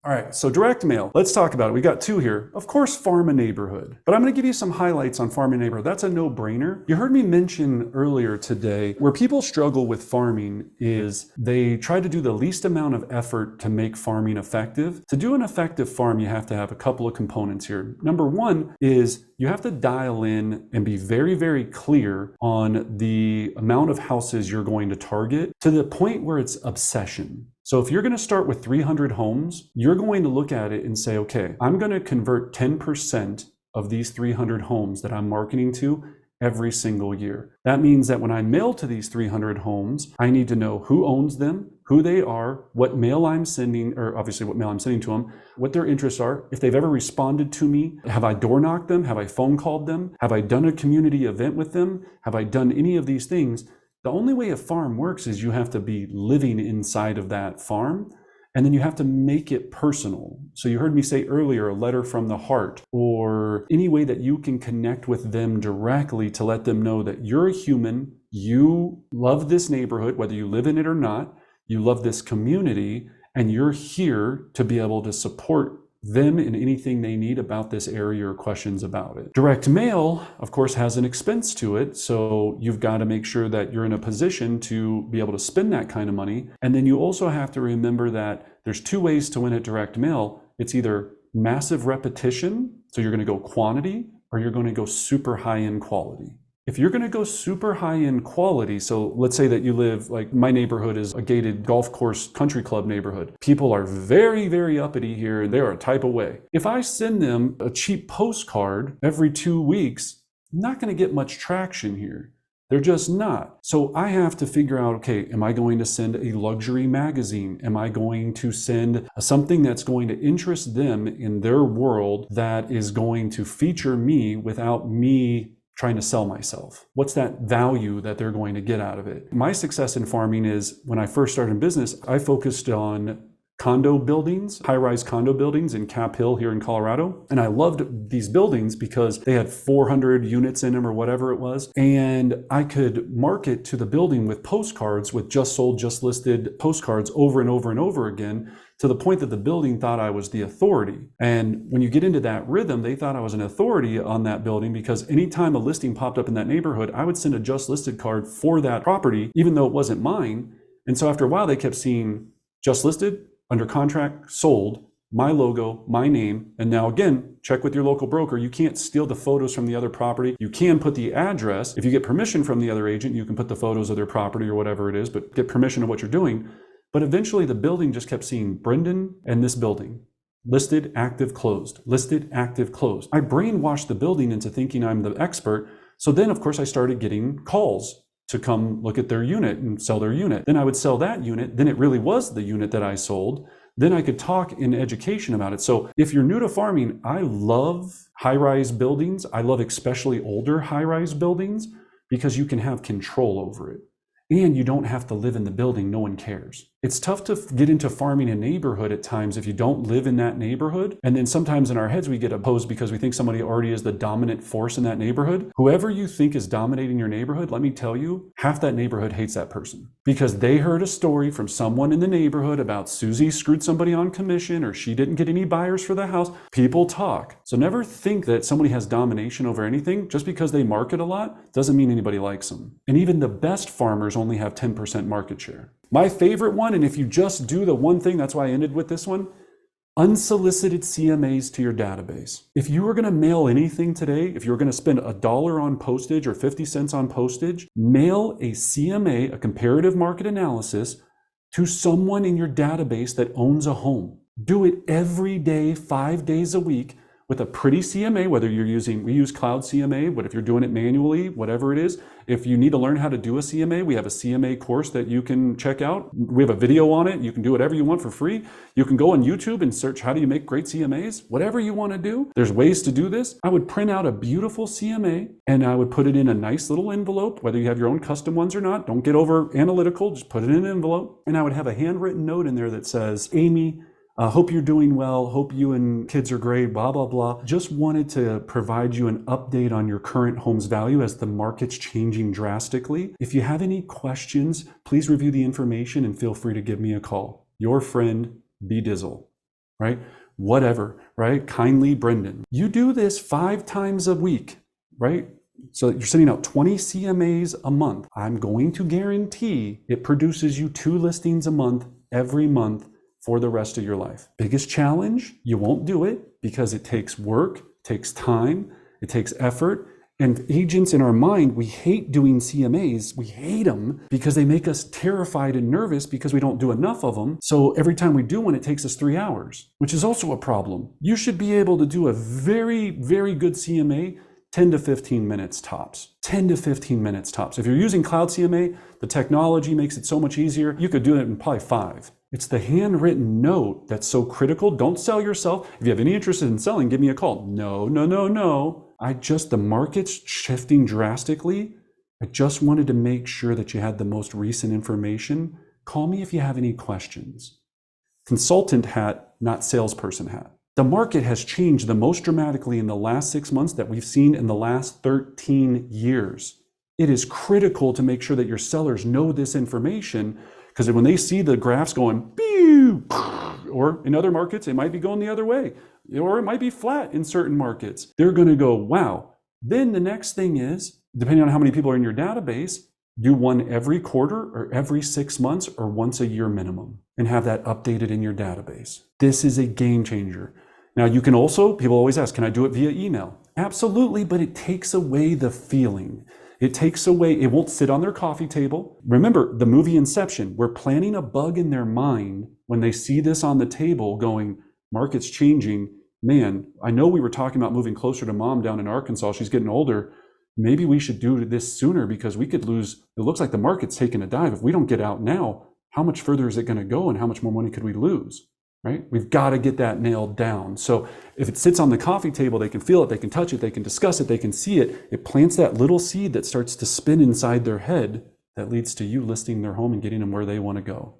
All right, so direct mail. Let's talk about it. We got two here. Of course, farm a neighborhood. But I'm going to give you some highlights on farm a neighborhood. That's a no-brainer. You heard me mention earlier today where people struggle with farming is they try to do the least amount of effort to make farming effective. To do an effective farm, you have to have a couple of components here. Number one is you have to dial in and be very, very clear on the amount of houses you're going to target to the point where it's obsession. So if you're going to start with 300 homes, you're going to look at it and say, okay, I'm going to convert 10% of these 300 homes that I'm marketing to every single year. That means that when I mail to these 300 homes, I need to know who owns them, who they are, what mail I'm sending, or obviously what mail I'm sending to them, what their interests are, if they've ever responded to me, have I door knocked them, have I phone called them, have I done a community event with them, have I done any of these things? The only way a farm works is you have to be living inside of that farm, and then you have to make it personal. So you heard me say earlier, a letter from the heart, or any way that you can connect with them directly to let them know that you're a human, you love this neighborhood, whether you live in it or not, you love this community, and you're here to be able to support them in anything they need about this area or questions about it. Direct mail, of course, has an expense to it. So you've got to make sure that you're in a position to be able to spend that kind of money. And then you also have to remember that there's two ways to win at direct mail. It's either massive repetition, so you're going to go quantity, or you're going to go super high-end quality. If you're going to go super high-end quality, so let's say that you live, like my neighborhood is a gated golf course country club neighborhood. People are very, very uppity here and they're a type of way. If I send them a cheap postcard every 2 weeks, I'm not going to get much traction here. They're just not. So I have to figure out, okay, am I going to send a luxury magazine? Am I going to send something that's going to interest them in their world that is going to feature me without me trying to sell myself? What's that value that they're going to get out of it? My success in farming is when I first started in business, I focused on condo buildings, high-rise condo buildings in Cap Hill here in Colorado. And I loved these buildings because they had 400 units in them or whatever it was. And I could market to the building with postcards, with just sold, just listed postcards over and over and over again, to the point that the building thought I was the authority. And when you get into that rhythm, they thought I was an authority on that building because anytime a listing popped up in that neighborhood, I would send a just listed card for that property, even though it wasn't mine. And so after a while, they kept seeing just listed, under contract, sold, my logo, my name. And now again, check with your local broker. You can't steal the photos from the other property. You can put the address. If you get permission from the other agent, you can put the photos of their property or whatever it is, but get permission of what you're doing. But eventually the building just kept seeing Brendan and this building. Listed, active, closed. Listed, active, closed. I brainwashed the building into thinking I'm the expert. So then, of course, I started getting calls to come look at their unit and sell their unit. Then I would sell that unit. Then it really was the unit that I sold. Then I could talk in education about it. So if you're new to farming, I love high-rise buildings. I love especially older high-rise buildings because you can have control over it. And you don't have to live in the building. No one cares. It's tough to get into farming a neighborhood at times if you don't live in that neighborhood. And then sometimes in our heads, we get opposed because we think somebody already is the dominant force in that neighborhood. Whoever you think is dominating your neighborhood, let me tell you, half that neighborhood hates that person because they heard a story from someone in the neighborhood about Susie screwed somebody on commission or she didn't get any buyers for the house. People talk. So never think that somebody has domination over anything. Just because they market a lot doesn't mean anybody likes them. And even the best farmers only have 10% market share. My favorite one, and if you just do the one thing, that's why I ended with this one, unsolicited CMAs to your database. If you were going to mail anything today, if you were going to spend $1 on postage or 50 cents on postage, mail a CMA, a comparative market analysis, to someone in your database that owns a home. Do it every day, 5 days a week, with a pretty CMA, whether you're using, we use Cloud CMA, but if you're doing it manually, whatever it is, if you need to learn how to do a CMA, we have a CMA course that you can check out. We have a video on it. You can do whatever you want for free. You can go on YouTube and search how do you make great CMAs, whatever you want to do. There's ways to do this. I would print out a beautiful CMA and I would put it in a nice little envelope, whether you have your own custom ones or not. Don't get over analytical, just put it in an envelope. And I would have a handwritten note in there that says, Amy, hope you're doing well. Hope you and kids are great, blah, blah, blah. Just wanted to provide you an update on your current home's value as the market's changing drastically. If you have any questions, please review the information and feel free to give me a call. Your friend, B Dizzle. right? Whatever, right? Kindly Brendan. You do this 5 times a week, right? So you're sending out 20 CMAs a month. I'm going to guarantee it produces you 2 listings a month every month for the rest of your life. Biggest challenge, you won't do it because it takes work, takes time, it takes effort. And agents in our mind, we hate doing CMAs. We hate them because they make us terrified and nervous because we don't do enough of them. So every time we do one, it takes us 3 hours, which is also a problem. You should be able to do a very, very good CMA 10 to 15 minutes tops. 10 to 15 minutes tops. If you're using Cloud CMA, the technology makes it so much easier. You could do it in probably 5. It's the handwritten note that's so critical. Don't sell yourself. If you have any interest in selling, give me a call. No, no, no, no. The market's shifting drastically. I just wanted to make sure that you had the most recent information. Call me if you have any questions. Consultant hat, not salesperson hat. The market has changed the most dramatically in the last 6 months that we've seen in the last 13 years. It is critical to make sure that your sellers know this information, because when they see the graphs going, pew, or in other markets, it might be going the other way, or it might be flat in certain markets. They're going to go, wow. Then the next thing is, depending on how many people are in your database, do one every quarter or every 6 months or once a year minimum, and have that updated in your database. This is a game changer. Now you can also, people always ask, can I do it via email? Absolutely, but it takes away the feeling. It takes away, it won't sit on their coffee table. Remember the movie Inception, we're planting a bug in their mind when they see this on the table going, market's changing. Man, I know we were talking about moving closer to mom down in Arkansas. She's getting older. Maybe we should do this sooner because we could lose. It looks like the market's taking a dive. If we don't get out now, how much further is it going to go and how much more money could we lose? Right? We've got to get that nailed down. So if it sits on the coffee table, they can feel it, they can touch it, they can discuss it, they can see it. It plants that little seed that starts to spin inside their head that leads to you listing their home and getting them where they want to go.